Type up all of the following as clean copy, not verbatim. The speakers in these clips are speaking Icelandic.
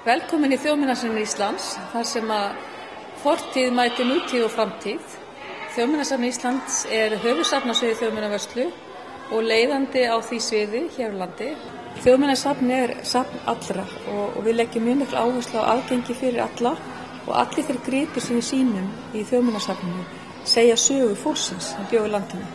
Velkomin í Þjóðminjasafn Íslands, þar sem að fortíð mætir nútíð og framtíð. Þjóðminjasafn Íslands er höfuðsafnasviði þjóðminjavörslu og leiðandi á því sviði hér á landi. Þjóðminjasafn er safn allra og við leggjum mjög mikla áherslu á aðgengi fyrir alla og allir þeir gripir sem við sýnum í Þjóðminjasafninu segja sögu fólksins sem bjó í landinu.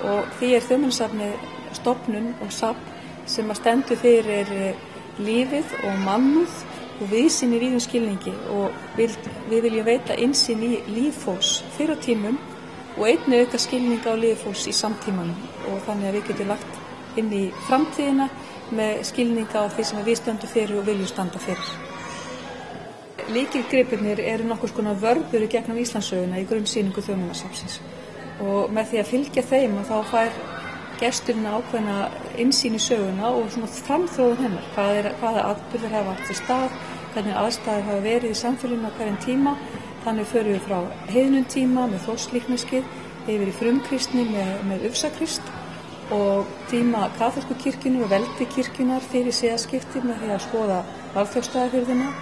Og því er Þjóðminjasafnið stofnun og safn sem að stendur fyrir lífið og mannúð og víðsýn í víðum skilningi og við viljum veita innsýn í líf fólks fyrr á tímum og einnig auka skilning á líf fólks í samtímanum og þannig að við getum lagt inn í framtíðina með skilning á því sem við stöndum fyrir og viljum standa fyrir. Lykilgripirnir eru nokkurs konar vörður í gegnum Íslandssöguna í grunnsýningu Þjóðminjasafnsins. Og með því að fylgja þeim og þá fær gesturinn ákveðna innsýn í söguna og svona framþróun hennar. Hvaða atburðir hafa átt sér stað, hvernig aðstæður hafa verið í samfélaginu á hverjum tíma. Þannig förum við frá heiðnum tíma með Þórslíkneskið yfir í frumkristni með Ufsakrist og tíma kaþólsku kirkjunnar og veldi kirkjunnar fyrir siðaskipti með því að skoða Valþjófsstaðafjörðina,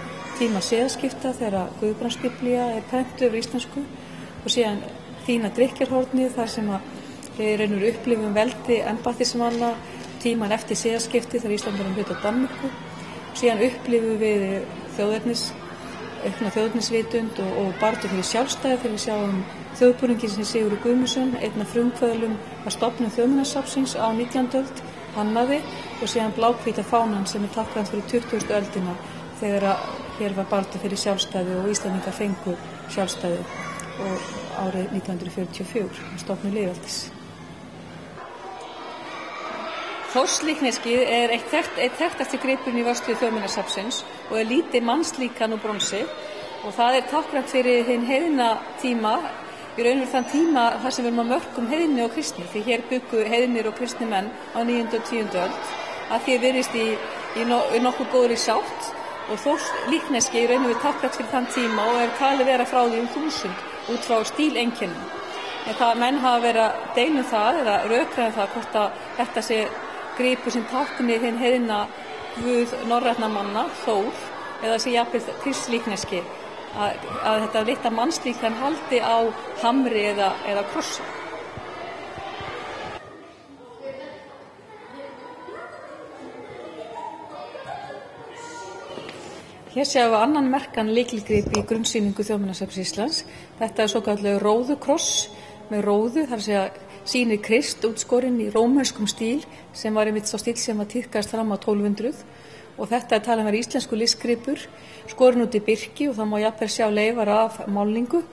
tíma siðaskipta þegar Guðbrandsbiblía er prentuð yfir íslensku og síðan fína drykkjarhornið þar sem við reynum upplifum veldi embættismanna tíman eftir siðaskipti þegar Ísland er hluti af Danmörku. Síðan upplifum við aukna þjóðernisvitund og baráttu fyrir sjálfstæði þegar við sjáum þjóðbúningin sem Sigurður Guðmundsson, einn af frumkvöðlum að stofnun Þjóðminjasafnsins á 19. öld, hannaði og síðan bláhvíta fánan sem er táknrænt fyrir 20. öldina þegar hér var baráttu fyrir sjálfstæði og Íslendingar fengu sjálfstæði og árið 1944, stofnun lýðveldis. Þórslíkneskið er eitt þekktasti gripurinn í vörslu Þjóðminjasafnsins og er lítið mannslíkan úr bronsi og það er táknrænt fyrir hinn heiðna tíma, í raun og þann tíma þar sem við erum á mörkum heiðni og kristni, því hér byggu heiðnir og kristni menn á 9. og 10. öld, að því virðist í nokkuð góðri sátt og Þórslíkneski í raun og táknrænt fyrir þann tíma og er talið vera frá því 1000 út frá stíleinkennum. En það menn hafa verið að deila það eða rökræða það hvort að þetta sé gripur sem tákni hinn heiðna guð norrænna manna, Þór, eða sé jafnvel kristlíkneski, að þetta litla mannslíkan haldi á hamri eða krossi. Hér sjáum við annan merkan lykilgrip í grunnsýningu Þjóðminjasafns Íslands. Þetta er svokallað róðukross með róðu, þar að segja sýnir Krist útskorinn í rómönskum stíl sem var einmitt sá stíl sem að tíðkast fram á 1200 og þetta er talið að vera íslensku listgripur, skorinn út í birki og það má jafnvel sjá leifar af málningu,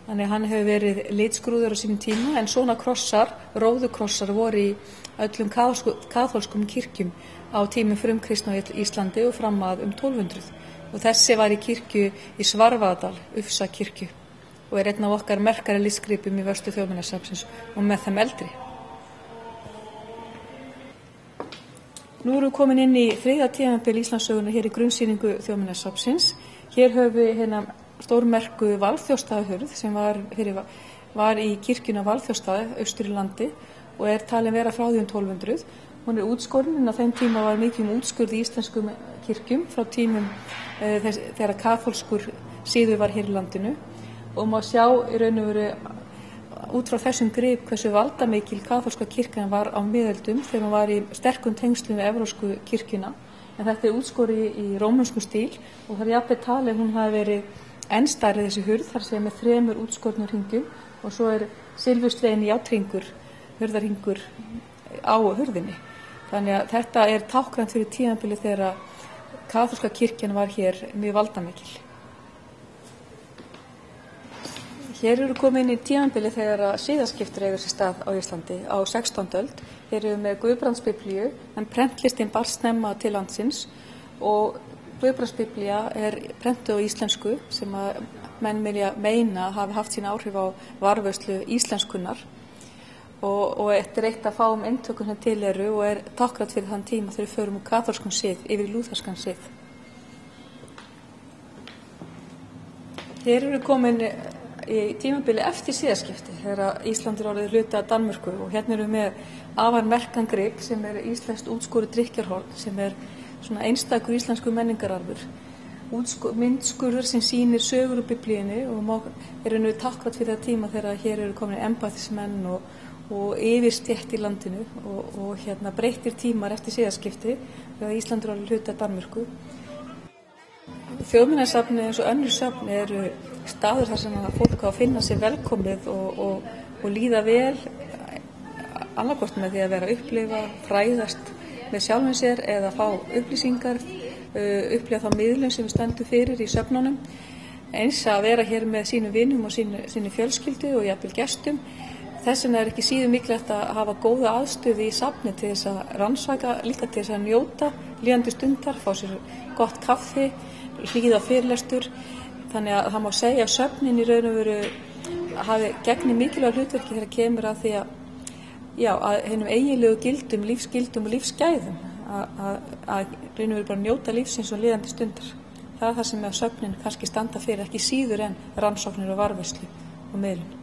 þannig að hann hefur verið litskrúður á sínum tíma en svona krossar, róðukrossar voru í öllum kaþólskum kirkjum á tímum frumkristni á Íslandi og fram að 1200. Og þessi var í kirkju í Svarfaðardal, Ufsakirkju og er einn af okkar merkari listgripum í vörslu Þjóðminjasafnsins og með þeim eldri. Nú erum við komin inn í 3. tímabil Íslandssöguna hér í grunnsýningu Þjóðminjasafnsins. Hér höfum við hérna stórmerku Valþjófsstaðahurð sem var í kirkjuna Valþjófsstaði austur í landi og er talin vera frá því 1200. Hún er útskorinn en á þeim tíma var mikið útskurð í íslenskum kirkjum frá tímum þegar kaþólskur siður var hér í landinu og má sjá í raun og veru út frá þessum grip hversu valdamikil kaþólska kirkjan var á miðöldum þegar hún var í sterkum tengslum við evrópsku kirkjuna en þetta er útskorið í rómönskum stíl og það er jafnvel talið hún hafi verið enn stærri þessi hurð þar sem með 3 útskornum hringjum og svo er silfurslegin járnhringur, hurðarhringur á hurðinni. Þannig að þetta er táknrænt fyrir tímabili þegar kaþólska kirkjan var hér mjög valdamikil. Hér eru komin inn í tímabili þegar siðaskiptur eiga sér stað á Íslandi á 16. öld. Hér eru með Guðbrandsbiblíu en prentlistin barst snemma til landsins og Guðbrandsbiblía er prentuð á íslensku sem menn vilja meina hafi haft sín áhrif á varðveislu íslenskunnar og þetta eitt að fáum eintökum sem til eru og táknrænt fyrir þann tíma þegar við förum úr kaþólskum sið yfir í lútherskan sið. Hér eru komin í tímabili eftir siðaskipti þegar Ísland orðið hluti af Danmörku og hérna erum við með afar merkan grip sem íslenskt útskúrið drykkjarhorn sem svona einstakur íslensku menningararfur. Myndskurður sem sýnir sögur úr Biblíunni og nú táknrænt fyrir það tíma þegar hér eru komin embættismenn og yfirstétt í landinu og breyttir tímar eftir siðaskipti þegar Ísland orðið hluti af Danmörku. Þjóðminjasafnið eins og önnur safn eru staður þar sem fólk á að finna sér velkomið og líða vel annaðhvort með því að vera að upplifa, fræðast með sjálfum sér eða fá upplýsingar, upplifa þá miðlun sem við stöndum fyrir í söfnunum, eins að vera hér með sínum vinum og sínu fjölskyldu og jafnvel gestum. Þess vegna ekki síður mikilvægt að hafa góða aðstöðu í safni til þess að rannsaka, líka til þess að njóta líðandi stundar, fá sér gott kaffi, hlýða fyrirlestur. Þannig að það má segja að söfnin í raun og veru hafi gegnir mikilvæg hlutverki þegar kemur að því að hinum eiginlegu gildum, lífsgildum og lífsgæðum að raun og veru bara njóta lífsins og líðandi stundar. Það er það sem að söfnin kannski standa fyrir ekki síður en rannsóknir og varðveislu og miðlun.